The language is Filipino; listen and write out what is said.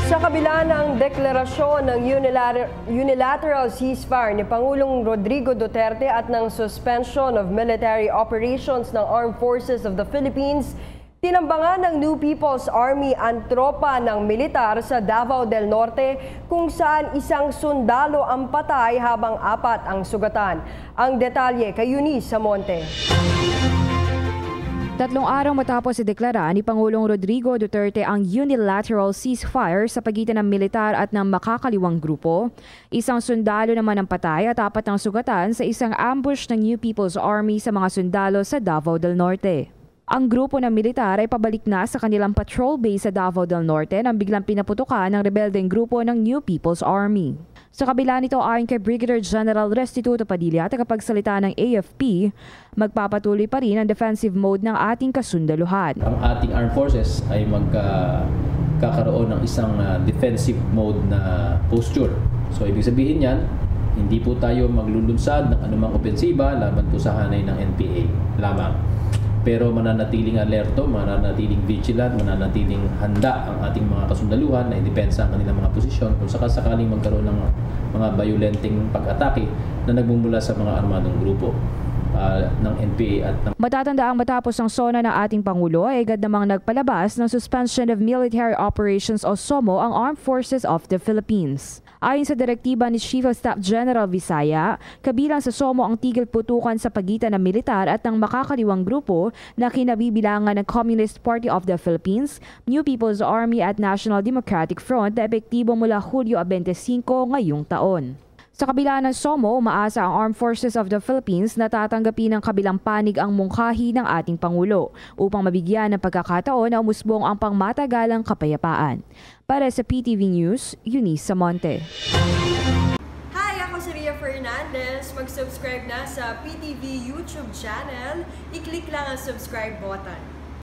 Sa kabila ng deklarasyon ng unilateral ceasefire ni Pangulong Rodrigo Duterte at ng suspension of military operations ng Armed Forces of the Philippines, tinambangan ng New People's Army ang tropa ng militar sa Davao del Norte kung saan isang sundalo ang patay habang 4 ang sugatan. Ang detalye kay Eunice Samonte. 3 araw matapos ideklara ni Pangulong Rodrigo Duterte ang unilateral ceasefire sa pagitan ng militar at ng makakaliwang grupo, isang sundalo naman ang patay at 4 ang sugatan sa isang ambush ng New People's Army sa mga sundalo sa Davao del Norte. Ang grupo ng militar ay pabalik na sa kanilang patrol base sa Davao del Norte nang biglang pinaputukan ng rebeldeng grupo ng New People's Army. Sa kabila nito, ayon kay Brigadier General Restituto Padilla, tagapagsalita ng AFP, magpapatuloy pa rin ang defensive mode ng ating kasundaluhan. Ang ating armed forces ay magkakaroon ng isang defensive mode na posture. So ibig sabihin yan, hindi po tayo maglulunsad ng anumang opensiba laban po sa hanay ng NPA lamang. Pero mananatiling alerto, mananatiling vigilant, mananatiling handa ang ating mga kasundaluhan na idepensa ang kanilang mga posisyon kung sakaling magkaroon ng mga violenting pag-atake na nagmumula sa mga armadong grupo ng NPA at ng... Matatandaang matapos ang SONA ng ating Pangulo ay agad namang nagpalabas ng Suspension of Military Operations o SOMO ang Armed Forces of the Philippines. Ayon sa direktiba ni Chief of Staff General Visaya, kabilang sa SOMO ang tigil putukan sa pagitan ng militar at ng makakaliwang grupo na kinabibilangan ng Communist Party of the Philippines, New People's Army at National Democratic Front na epektibo mula Hulyo 25 ngayong taon. Sa kabila ng SOMO, umaasa ang Armed Forces of the Philippines na tatanggapin ng kabilang panig ang mungkahi ng ating Pangulo upang mabigyan ng pagkakataon na umusbong ang pangmatagalang kapayapaan. Para sa PTV News, Eunice Samonte. Hi, ako si Ria Fernandez. Mag-subscribe na sa PTV YouTube channel. I-click lang ang subscribe button.